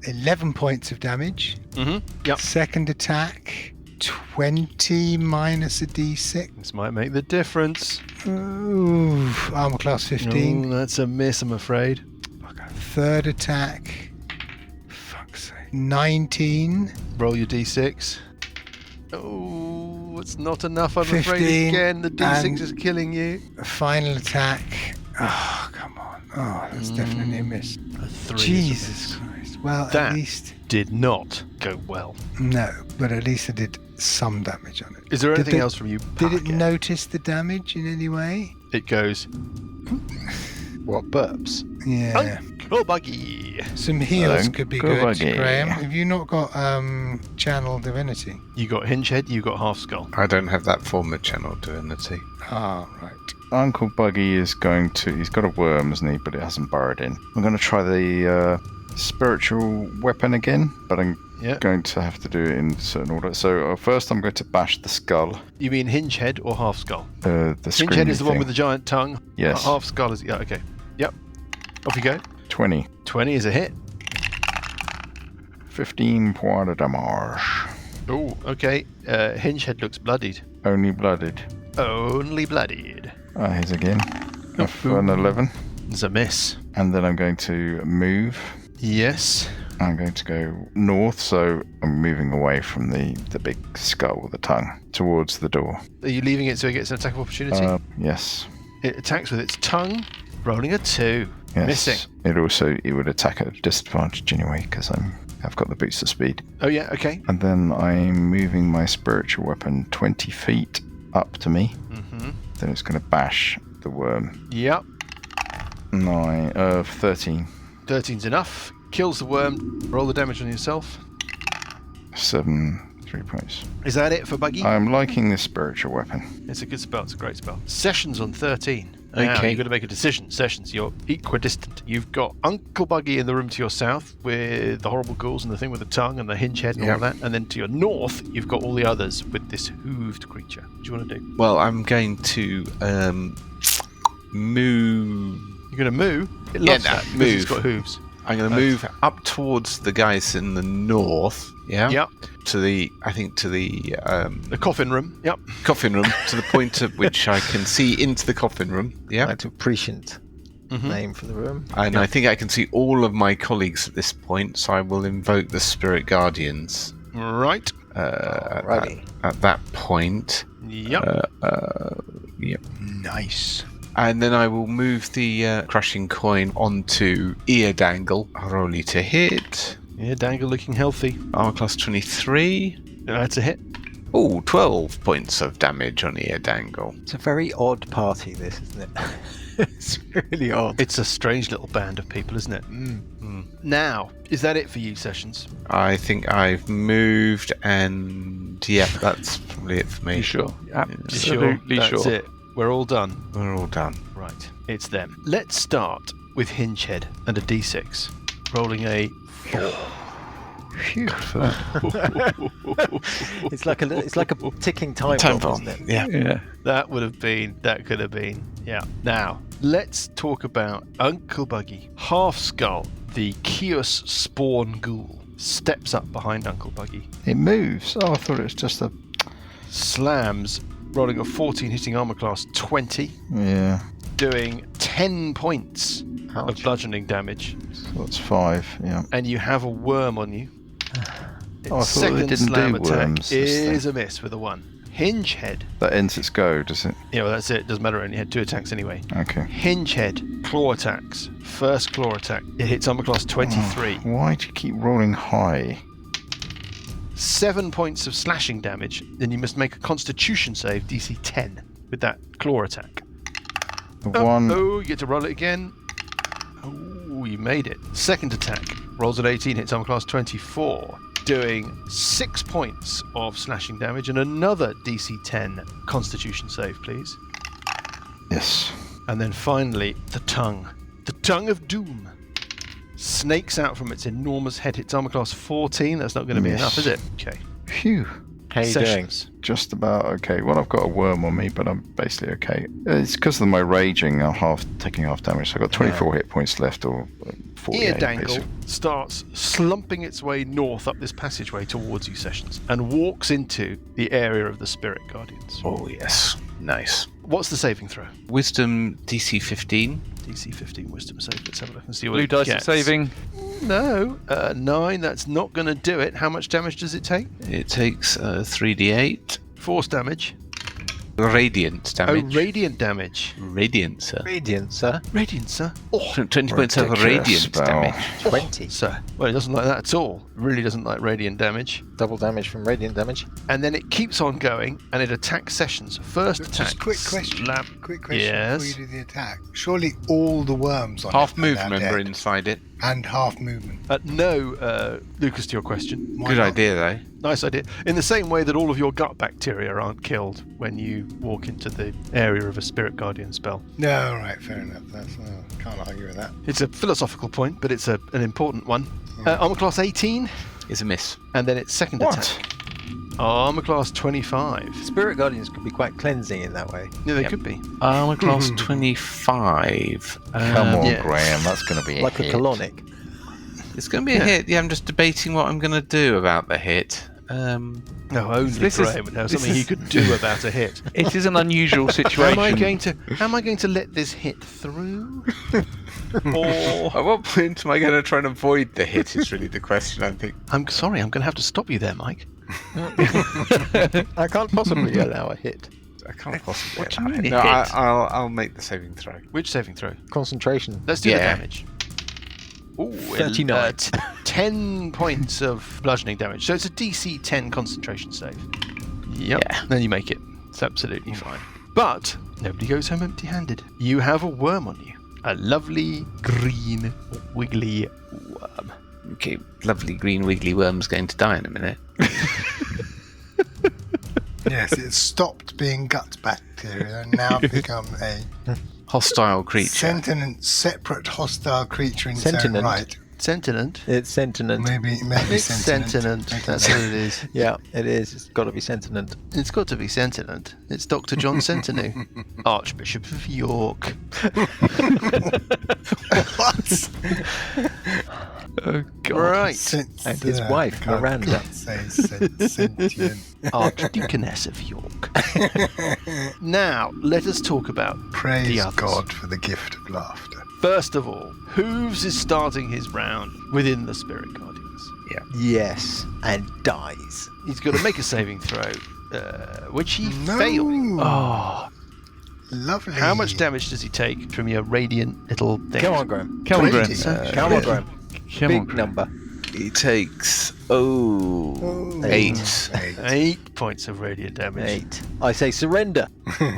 11 points of damage. Mm-hmm. Yep. Second attack, 20 minus a d6. This might make the difference. Ooh, armor class 15. Oh, that's a miss, I'm afraid. Third attack, fuck's sake, 19. Roll your d6. Oh, it's not enough, I'm 15, afraid. Again, the d6 and- is killing you. Final attack. Oh, come on. Oh, that's definitely a miss. A 3 Jesus Christ. Well, That- at least... did not go well. No, but at least I did some damage on it. Is there Did anything the- else from you, Did it Parker? notice the damage in any way? It goes, What, burps? Yeah. oh, buggy. Some heals Hello, could be go good, buggy. Graham. Have you not got Channel Divinity? You got Hingehead, you got Half Skull. I don't have that form of channel divinity. Ah, right. Uncle Buggy is going to... He's got a worm, hasn't he? But it hasn't burrowed in. I'm going to try the spiritual weapon again, but I'm Yeah. going to have to do it in certain order. So first I'm going to bash the skull. You mean Hingehead or Half Skull? The Hingehead is the one thing. with the giant tongue. Yes. Half Skull is... Yeah, okay. Yep. Off you go. 20. 20 is a hit. 15 points of damage. Oh, okay. Hingehead looks bloodied. Only blooded. Only bloodied. Here's again. For an 11. It's a miss. And then I'm going to move. Yes. I'm going to go north, so I'm moving away from the big skull with the tongue towards the door. Are you leaving it so it gets an attack of opportunity? Yes. It attacks with its tongue, rolling a 2. Yes. Missing. It would attack at a disadvantage anyway, because I've got the boost of speed. Oh, yeah, okay. And then I'm moving my spiritual weapon 20 feet up to me. Mm-hmm. Then it's going to bash the worm. Yep. 13. 13's enough. Kills the worm. Roll the damage on yourself. 3 points. Is that it for Buggy? I'm liking this spiritual weapon. It's a good spell. It's a great spell. Sessions on 13. Now, Okay. you've got to make a decision. Sessions, you're equidistant. You've got Uncle Buggy in the room to your south with the horrible ghouls and the thing with the tongue and the hinge head and all Yep. of that. And then to your north, you've got all the others with this hooved creature. What do you want to do? Well, I'm going to move... You're going to moo? It loves Yeah, no, that because it's move. got hooves. I'm going to move up towards the guys in the north. Yeah. Yep. To the The coffin room. Yep. coffin room, to the point at which I can see into the coffin room. Yeah. That's a prescient name for the room. And I think I can see all of my colleagues at this point, so I will invoke the spirit guardians. Right. Alrighty. At that point. Yep. Yep. Nice. And then I will move the crushing coin onto ear dangle. Rolly to hit. Yeah, Dangle looking healthy. Armor class 23. That's a hit. Oh, 12 points of damage on ear dangle. It's a very odd party, this, isn't it? It's really odd. It's a strange little band of people, isn't it? Now, is that it for you, Sessions? I think I've moved, and yeah, that's probably it for me. You sure? You sure? Absolutely That's sure. it. We're all done. We're all done. Right. It's them. Let's start with Hingehead and a d6. Rolling a 4. Phew. It's like a ticking time bomb, isn't it? Yeah. Yeah. That could have been. Yeah. Now, let's talk about Uncle Buggy. Half Skull, the Kios spawn ghoul. steps up behind Uncle Buggy. It moves. Oh, I thought it was just a... Slams, rolling a 14, hitting armor class 20. Yeah. Doing 10 points of bludgeoning damage. So that's 5, yeah. And you have a worm on you. Oh, I thought second it didn't slam do attack worms. is a miss with a 1. Hinge head. That ends its go, does it? Yeah, well, that's it. Doesn't matter. Only had 2 attacks anyway. Okay. Hinge head. Claw attacks. First claw attack. It hits armor class 23. Why do you keep rolling high? 7 points of slashing damage. Then you must make a Constitution save, DC 10, with that claw attack. Oh, you get to roll it again. Oh, you made it. Second attack. Rolls at 18, hits armor class 24. Doing 6 points of slashing damage and another DC 10 Constitution save, please. Yes. And then finally, the tongue. The tongue of doom. Snakes out from its enormous head. Hits armor class 14. That's not going to be enough, is it? Okay. Phew. How you doing? Just about okay. Well, I've got a worm on me, but I'm basically okay. It's because of my raging. I'm taking half damage. So I've got 24 hit points left, or 48. Ear Dangle basically. starts slumping its way north up this passageway towards you, Sessions, and walks into the area of the Spirit Guardians. Oh, yes. Nice. What's the saving throw? Wisdom DC 15. DC 15 wisdom save. Let's have a look and see what Blue it dice gets. saving. No, 9. That's not going to do it. How much damage does it take? It takes 3d8. Force damage. Radiant damage. Oh, radiant damage. Radiant, sir. Radiant, sir. Radiant, sir. Oh, 20 points of Ridiculous radiant spell. damage. 20. Sir. Well, it doesn't like that at all. Really doesn't like radiant damage. Double damage from radiant damage. And then it keeps on going, and it attacks Sessions. First attack. Just quick question. Slap. Quick question Yes. before you do the attack. Surely all the worms on Half it are movement dead. are inside it. And half movement. No, Lucas, to your question. Why Good not? idea, though. Nice idea. In the same way that all of your gut bacteria aren't killed when you walk into the area of a Spirit Guardian spell. No, right, fair enough. Can't argue with that. It's a philosophical point, but it's an important one. Armor class 18, Is a miss. and then its second attack. Armor class 25. Spirit Guardians could be quite cleansing in that way. Yeah, they Yep. could be. Armor class 25. Come on, yes. Graham. That's going to be Like a hit. colonic. It's going to be a hit. Yeah, I'm just debating what I'm going to do about the hit. No, only This is- Graham would have this something he is- could do about a hit. It is an unusual situation. Am I going to let this hit through? Or At what point am I going to try and avoid the hit is really the question, I think. I'm sorry, I'm going to have to stop you there, Mike. I can't possibly allow a hit. I can't possibly. What do you mean No, hit? I'll make the saving throw. Which saving throw? Concentration. Let's do the Yeah. damage. Ooh, 39. 10 points of bludgeoning damage. So it's a DC 10 concentration save. Yep. Yeah. Then you make it. It's absolutely fine. But nobody goes home empty-handed. You have a worm on you. A lovely green wiggly worm. Okay, lovely green wiggly worm's going to die in a minute. Yes, it's stopped being gut bacteria and now become a Hostile creature. sentient, separate, hostile creature in its own Sentient. right. Sentient. It's sentient. Maybe It's sentient. sentient. Okay. That's what it is. Yeah, it is. It's got to be sentient. It's got to be sentient. It's Dr. John Sentinu, Archbishop of York. What? Oh, God. Right. And his wife, I can't Miranda. say sentient. Archdeaconess of York. Now, let us talk about the Praise others. God for the gift of laughter. First of all, Hooves is starting his round within the Spirit Guardians. Yes, and dies. He's got to make a saving throw, which he No. failed. Oh, Lovely. how much damage does he take from your radiant little thing? Come on, Graham. Come on, Graham. 20. Come on, Graham. Come on, Big Graham. number. He takes 8. 8. 8 points of radiant damage. 8. I say surrender.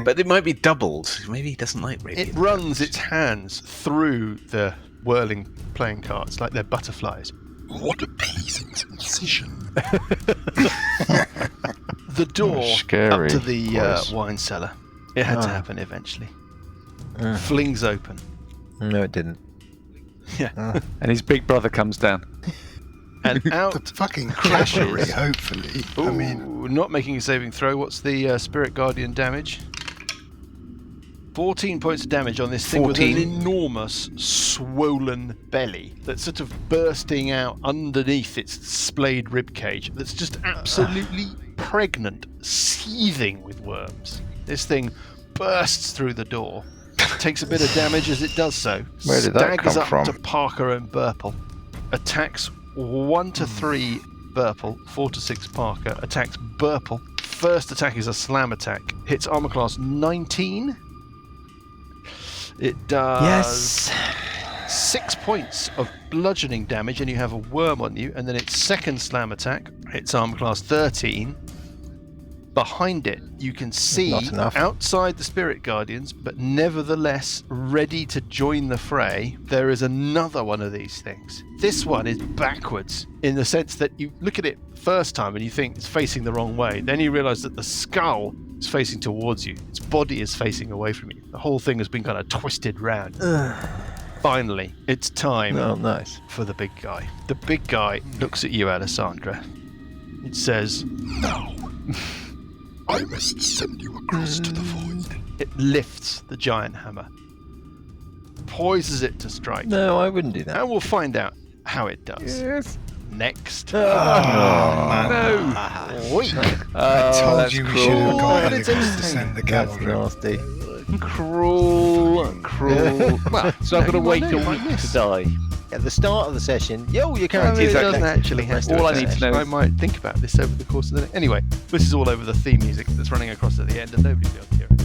But it might be doubled. Maybe he doesn't like It radiant. runs its hands through the whirling playing cards like they're butterflies. What a pleasing sensation. The door Scary up to the place. wine cellar. It had to happen eventually. Flings open. No, it didn't. Yeah. And his big brother comes down. And The out fucking crashes. crashery, hopefully. I mean, Ooh, not making a saving throw. What's the Spirit Guardian damage? 14 points of damage on this thing with an enormous swollen belly that's sort of bursting out underneath its splayed ribcage that's just absolutely pregnant, seething with worms. This thing bursts through the door, takes a bit of damage as it does so. Where did that come from? Staggers up to Parker and Burple. Attacks 1 to 3 Burple, 4 to 6 Parker. Attacks Burple. First attack is a slam attack. Hits armor class 19. It does 6 points of bludgeoning damage, and you have a worm on you. And then its second slam attack hits armor class 13. Behind it, you can see outside the Spirit Guardians, but nevertheless ready to join the fray, there is another one of these things. This one is backwards in the sense that you look at it first time and you think it's facing the wrong way. Then you realize that the skull is facing towards you. Its body is facing away from you. The whole thing has been kind of twisted round. Finally, it's time for the big guy. The big guy looks at you, Alessandra. It says, "Now, I must send you across to the void." It lifts the giant hammer, poises it to strike. No, I wouldn't do that. And we'll find out how it does. Yes. Next. No. Weak. I told you we should have got But it's Elegance to send the cavalry. Nasty. Cruel. Well, So I've got to wait a week to die. At the start of the session, your character it doesn't actually have to. All I need to know I might think about this over the course of the day. Anyway, this is all over the theme music that's running across at the end, and nobody will be able to hear it.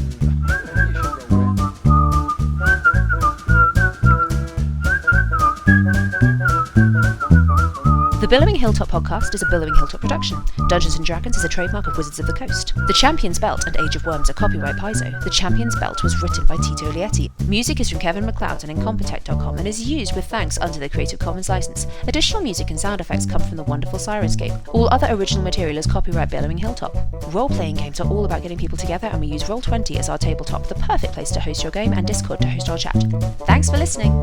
The Billowing Hilltop podcast is a Billowing Hilltop production. Dungeons & Dragons is a trademark of Wizards of the Coast. The Champion's Belt and Age of Worms are copyright Paizo. The Champion's Belt was written by Tito Lietti. Music is from Kevin MacLeod and Incompetech.com and is used with thanks under the Creative Commons license. Additional music and sound effects come from the wonderful Sirenscape. All other original material is copyright Billowing Hilltop. Role-playing games are all about getting people together, and we use Roll20 as our tabletop, the perfect place to host your game, and Discord to host our chat. Thanks for listening!